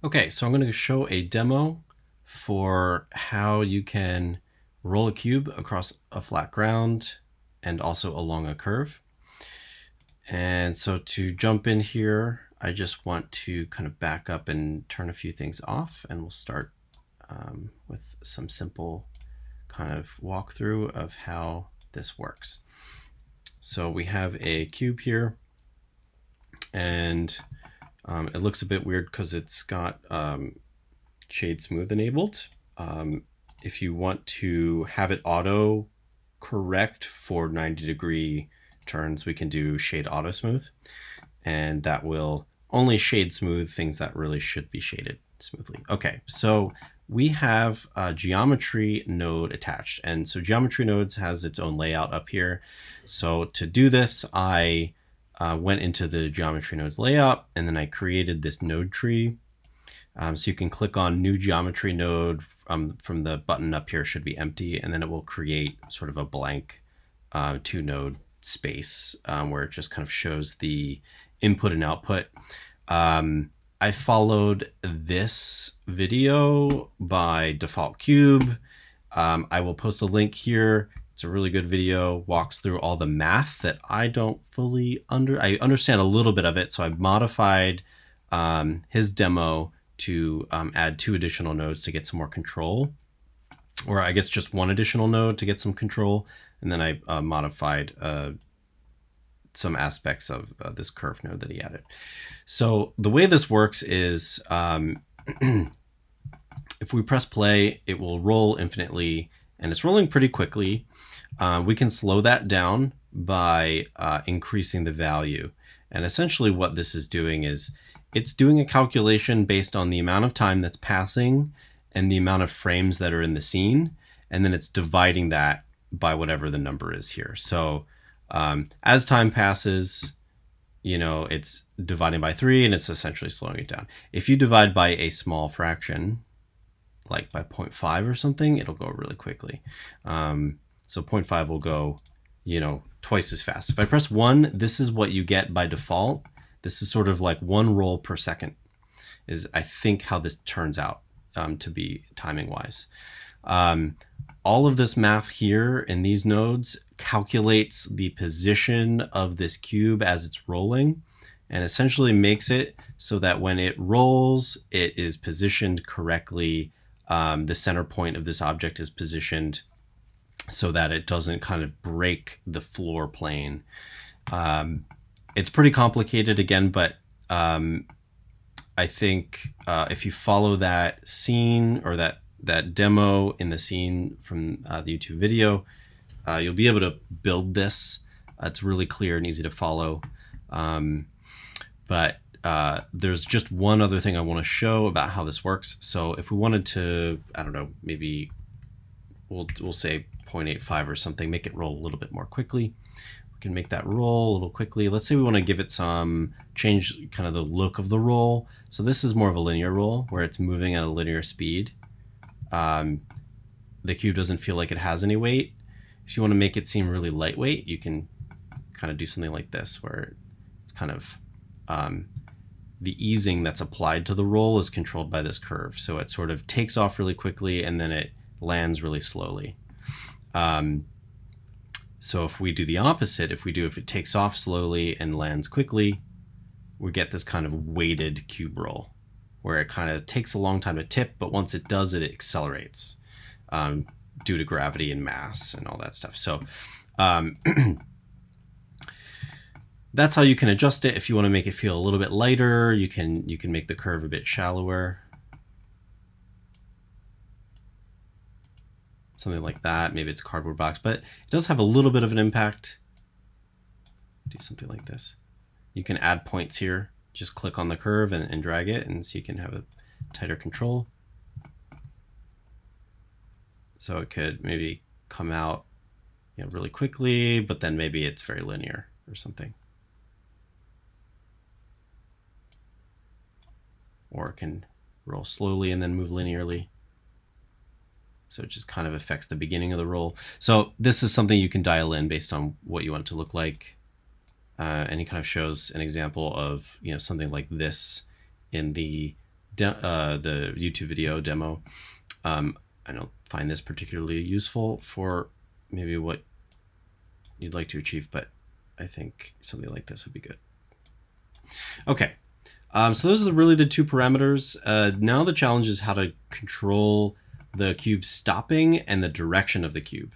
Okay, so I'm going to show a demo for how you can roll a cube across a flat ground and also along a curve. And so to jump in here, I just want to kind of back up and turn a few things off, and we'll start with some simple kind of walkthrough of how this works. So we have a cube here, and it looks a bit weird because it's got shade smooth enabled. If you want to have it auto correct for 90-degree turns, we can do shade auto smooth, and that will only shade smooth things that really should be shaded smoothly. Okay, so we have a geometry node attached, and so geometry nodes has its own layout up here. So to do this, I went into the geometry nodes layout, and then I created this node tree. So you can click on new geometry node from the button up here, should be empty, and then it will create sort of a blank 2-node space where it just kind of shows the input and output. I followed this video by Default Cube. I will post a link here. It's a really good video, walks through all the math that I don't fully I understand a little bit of it, so I've modified his demo to add 2 additional nodes to get some more control, or I guess just 1 additional node to get some control, and then I modified some aspects of this curve node that he added. So the way this works is if we press play, it will roll infinitely, and it's rolling pretty quickly. We can slow that down by increasing the value. And essentially what this is doing is it's doing a calculation based on the amount of time that's passing and the amount of frames that are in the scene, and then it's dividing that by whatever the number is here. So as time passes, it's dividing by 3, and it's essentially slowing it down. If you divide by a small fraction, like by 0.5 or something, it'll go really quickly. So 0.5 will go, twice as fast. If I press 1, this is what you get by default. This is sort of like 1 roll per second is, I think, how this turns out to be timing wise. All of this math here in these nodes calculates the position of this cube as it's rolling, and essentially makes it so that when it rolls, it is positioned correctly. The center point of this object is positioned so that it doesn't kind of break the floor plane. It's pretty complicated again, but I think if you follow that scene or that demo in the scene from the YouTube video, you'll be able to build this. It's really clear and easy to follow. But there's just one other thing I want to show about how this works. So if we wanted to, I don't know, maybe we'll say 0.85 or something, make it roll a little bit more quickly. We can make that roll a little quickly. Let's say we want to give it some, change kind of the look of the roll. So this is more of a linear roll where it's moving at a linear speed. The cube doesn't feel like it has any weight. If you want to make it seem really lightweight, you can kind of do something like this, where it's kind of the easing that's applied to the roll is controlled by this curve. So it sort of takes off really quickly and then it lands really slowly. So if we do the opposite, if it takes off slowly and lands quickly, we get this kind of weighted cube roll, where it kind of takes a long time to tip, but once it does it, it accelerates due to gravity and mass and all that stuff. So that's how you can adjust it. If you want to make it feel a little bit lighter, you can make the curve a bit shallower. Something like that. Maybe it's a cardboard box, but it does have a little bit of an impact. Do something like this. You can add points here. Just click on the curve and drag it, and so you can have a tighter control. So it could maybe come out really quickly, but then maybe it's very linear or something. Or it can roll slowly and then move linearly. So it just kind of affects the beginning of the roll. So this is something you can dial in based on what you want it to look like. And he kind of shows an example of something like this in the the YouTube video demo. I don't find this particularly useful for maybe what you'd like to achieve, but I think something like this would be good. Okay, so those are really the two parameters. Now the challenge is how to control the cube stopping and the direction of the cube.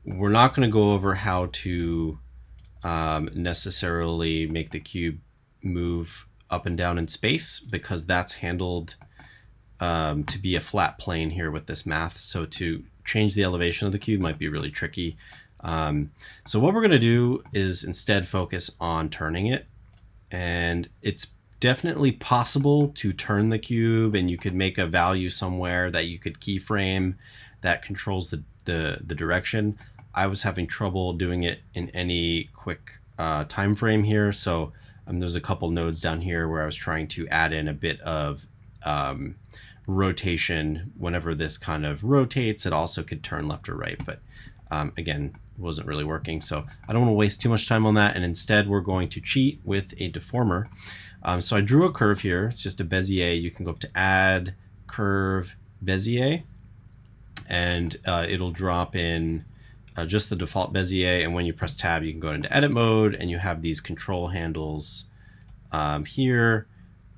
We're not going to go over how to necessarily make the cube move up and down in space, because that's handled to be a flat plane here with this math. So to change the elevation of the cube might be really tricky. So what we're going to do is instead focus on turning it. And it's definitely possible to turn the cube, and you could make a value somewhere that you could keyframe that controls the direction. I was having trouble doing it in any quick time frame here. So there's a couple nodes down here where I was trying to add in a bit of rotation. Whenever this kind of rotates, it also could turn left or right, but again, wasn't really working. So I don't want to waste too much time on that, and instead we're going to cheat with a deformer. So I drew a curve here. It's just a Bezier. You can go up to Add, Curve, Bezier, and it'll drop in just the default Bezier. And when you press Tab, you can go into Edit mode, and you have these control handles here.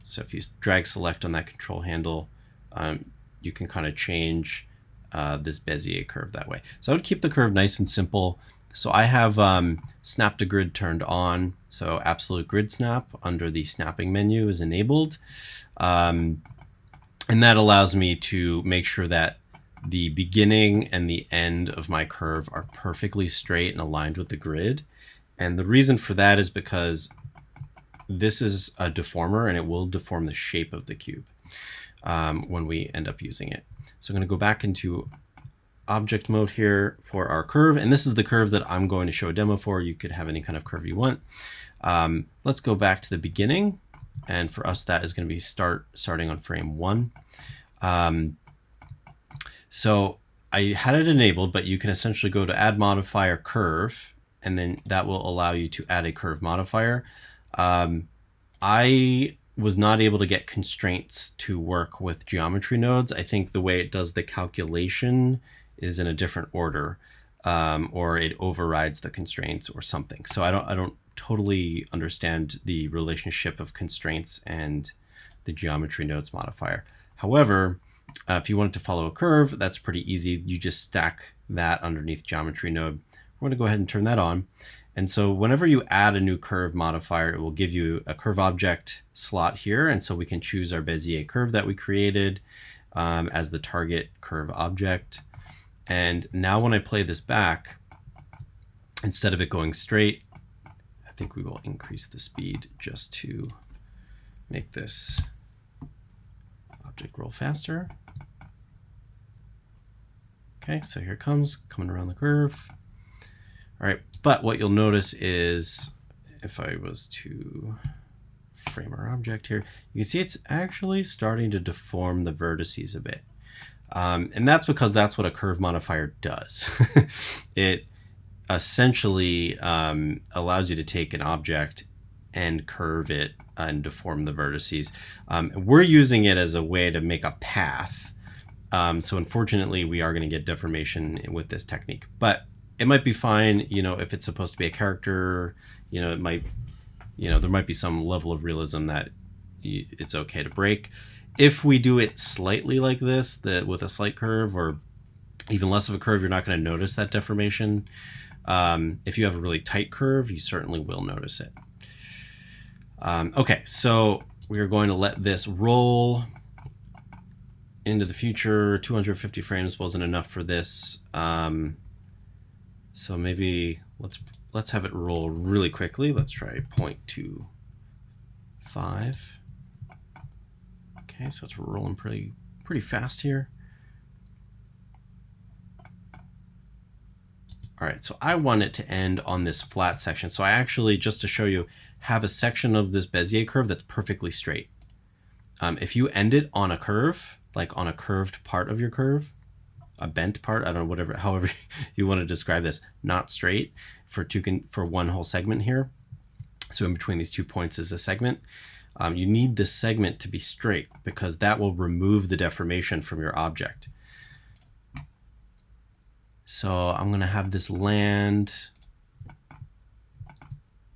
So if you drag select on that control handle, you can kind of change this Bezier curve that way. So I would keep the curve nice and simple. So I have snap to grid turned on. So absolute grid snap under the snapping menu is enabled. And that allows me to make sure that the beginning and the end of my curve are perfectly straight and aligned with the grid. And the reason for that is because this is a deformer, and it will deform the shape of the cube when we end up using it. So I'm going to go back into object mode here for our curve, and this is the curve that I'm going to show a demo for. You could have any kind of curve you want. Let's go back to the beginning, and for us that is going to be starting on frame 1. So I had it enabled, but you can essentially go to Add Modifier Curve, and then that will allow you to add a curve modifier. I was not able to get constraints to work with geometry nodes. I think the way it does the calculation is in a different order, or it overrides the constraints or something. So I don't totally understand the relationship of constraints and the geometry nodes modifier. However, if you wanted to follow a curve, that's pretty easy. You just stack that underneath geometry node. We're going to go ahead and turn that on. And so whenever you add a new curve modifier, it will give you a curve object slot here. And so we can choose our Bezier curve that we created as the target curve object. And now when I play this back, instead of it going straight, I think we will increase the speed just to make this object roll faster. Okay, so here it comes, coming around the curve. All right, but what you'll notice is if I was to frame our object here, you can see it's actually starting to deform the vertices a bit. And that's because that's what a curve modifier does. It essentially allows you to take an object and curve it and deform the vertices. We're using it as a way to make a path. So unfortunately, we are going to get deformation with this technique, but it might be fine, if it's supposed to be a character, it might, there might be some level of realism that it's okay to break. If we do it slightly like this, with a slight curve or even less of a curve, you're not going to notice that deformation. If you have a really tight curve, you certainly will notice it. Okay, so we are going to let this roll into the future. 250 frames wasn't enough for this. So maybe let's have it roll really quickly. Let's try 0.25. Okay, so it's rolling pretty fast here. All right, so I want it to end on this flat section. So I actually, just to show you, have a section of this Bezier curve that's perfectly straight. If you end it on a curve, like on a curved part of your curve, a bent part, I don't know, however you want to describe this, not straight for one whole segment here, So in between these 2 points is a segment. You need this segment to be straight because that will remove the deformation from your object. So I'm going to have this land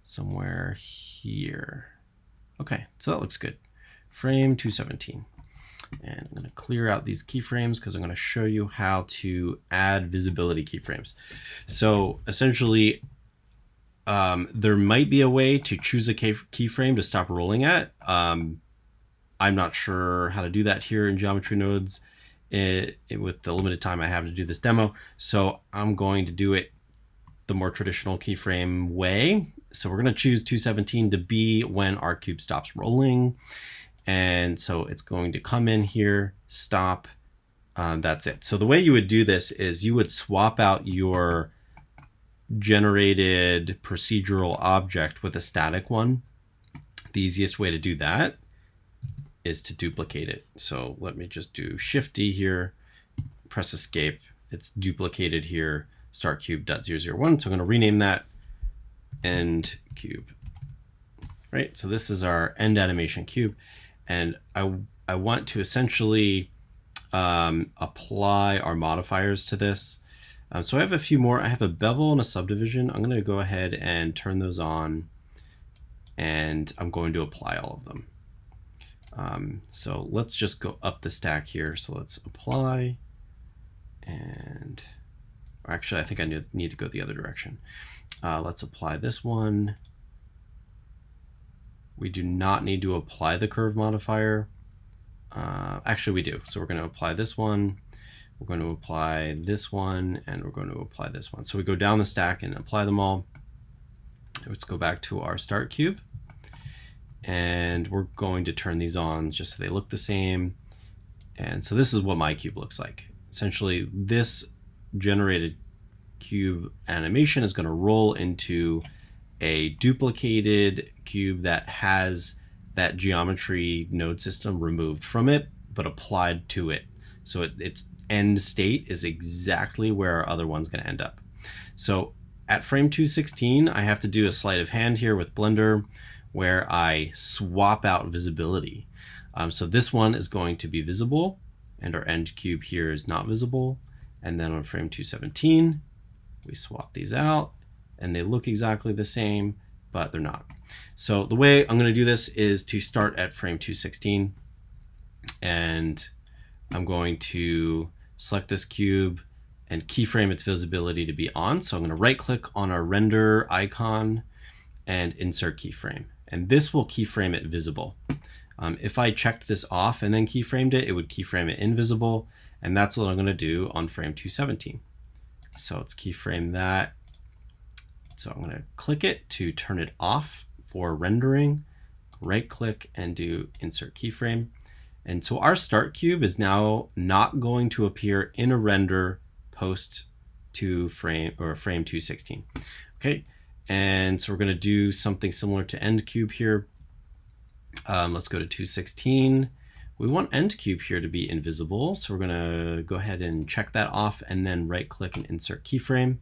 somewhere here. Okay, so that looks good. Frame 217. And I'm going to clear out these keyframes because I'm going to show you how to add visibility keyframes. So essentially, there might be a way to choose a keyframe to stop rolling at. I'm not sure how to do that here in Geometry Nodes with the limited time I have to do this demo. So I'm going to do it the more traditional keyframe way. So we're going to choose 217 to be when our cube stops rolling. And so it's going to come in here, stop, that's it. So the way you would do this is you would swap out your generated procedural object with a static one. The easiest way to do that is to duplicate it. So let me just do Shift D here, press escape. It's duplicated here, start cube.001. So I'm going to rename that end cube. Right, so this is our end animation cube. And I want to essentially apply our modifiers to this. So I have a few more. I have a bevel and a subdivision. I'm going to go ahead and turn those on, and I'm going to apply all of them. So let's just go up the stack here. So let's apply, and actually I think I need to go the other direction. Let's apply this one. We do not need to apply the curve modifier. Actually, we do. So we're going to apply this one. We're going to apply this one, and we're going to apply this one. So we go down the stack and apply them all. Let's go back to our start cube. And we're going to turn these on just so they look the same. And so this is what my cube looks like. Essentially, this generated cube animation is going to roll into a duplicated cube that has that geometry node system removed from it, but applied to it. So its end state is exactly where our other one's going to end up. So at frame 216, I have to do a sleight of hand here with Blender where I swap out visibility. So this one is going to be visible, and our end cube here is not visible. And then on frame 217, we swap these out, and they look exactly the same, but they're not. So the way I'm going to do this is to start at frame 216, and I'm going to select this cube and keyframe its visibility to be on. So I'm going to right click on our render icon and insert keyframe. And this will keyframe it visible. If I checked this off and then keyframed it, it would keyframe it invisible. And that's what I'm going to do on frame 217. So let's keyframe that. So I'm going to click it to turn it off for rendering, right click and do insert keyframe. And so our start cube is now not going to appear in a render post to frame 216. Okay, and so we're going to do something similar to end cube here. Let's go to 216. We want end cube here to be invisible, so we're going to go ahead and check that off and then right click and insert keyframe.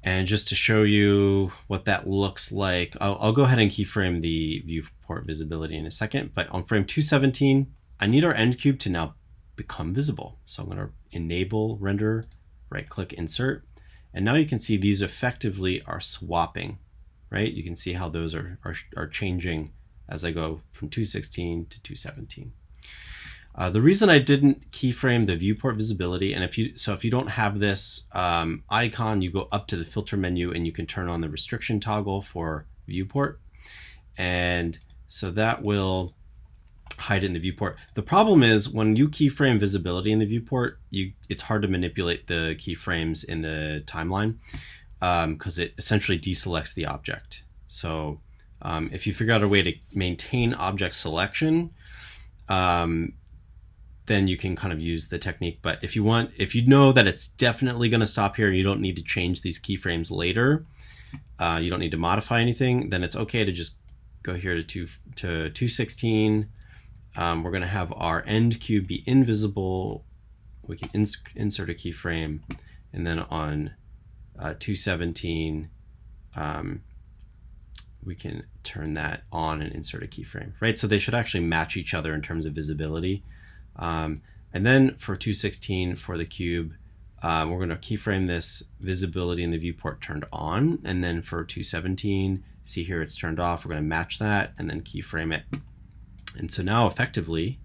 And just to show you what that looks like, I'll go ahead and keyframe the viewport visibility in a second. But on frame 217, I need our end cube to now become visible. So I'm going to enable render, right click insert. And now you can see these effectively are swapping, right? You can see how those are changing as I go from 216 to 217. The reason I didn't keyframe the viewport visibility, and if you don't have this icon, you go up to the filter menu and you can turn on the restriction toggle for viewport. And so that will hide it in the viewport. The problem is when you keyframe visibility in the viewport, it's hard to manipulate the keyframes in the timeline because it essentially deselects the object. So if you figure out a way to maintain object selection, then you can kind of use the technique. But if you know that it's definitely going to stop here and you don't need to change these keyframes later, you don't need to modify anything, then it's okay to just go here to 216. We're going to have our end cube be invisible. We can insert a keyframe, and then on 217, we can turn that on and insert a keyframe, right? So they should actually match each other in terms of visibility. And then for 216 for the cube, we're going to keyframe this visibility in the viewport turned on. And then for 217, see here it's turned off. We're going to match that and then keyframe it. And so now effectively,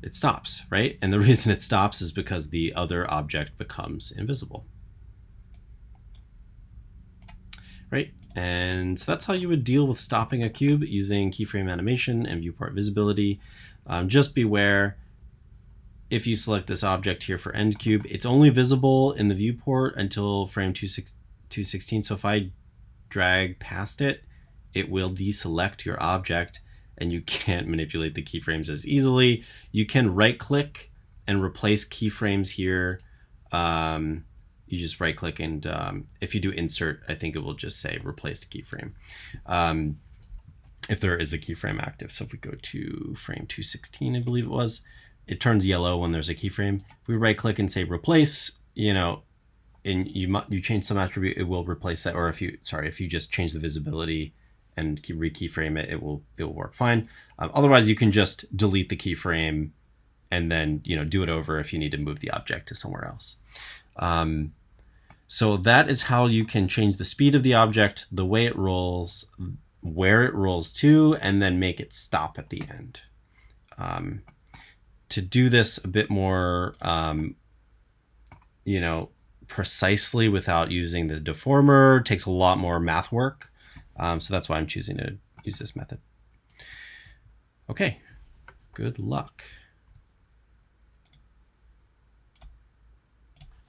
it stops, right? And the reason it stops is because the other object becomes invisible. Right? And so that's how you would deal with stopping a cube using keyframe animation and viewport visibility. Just beware, if you select this object here for end cube, it's only visible in the viewport until frame 216. So if I drag past it, it will deselect your object and you can't manipulate the keyframes as easily. You can right click and replace keyframes here. You just right click and if you do insert, I think it will just say replaced keyframe if there is a keyframe active. So if we go to frame 216, I believe it was, it turns yellow when there's a keyframe. If we right click and say replace, you know, and you change some attribute, it will replace that. Or if you just change the visibility and re-keyframe it, it will work fine. Otherwise, you can just delete the keyframe and then do it over if you need to move the object to somewhere else. So that is how you can change the speed of the object, the way it rolls, where it rolls to, and then make it stop at the end. To do this a bit more, precisely without using the deformer takes a lot more math work. So that's why I'm choosing to use this method. Okay, good luck.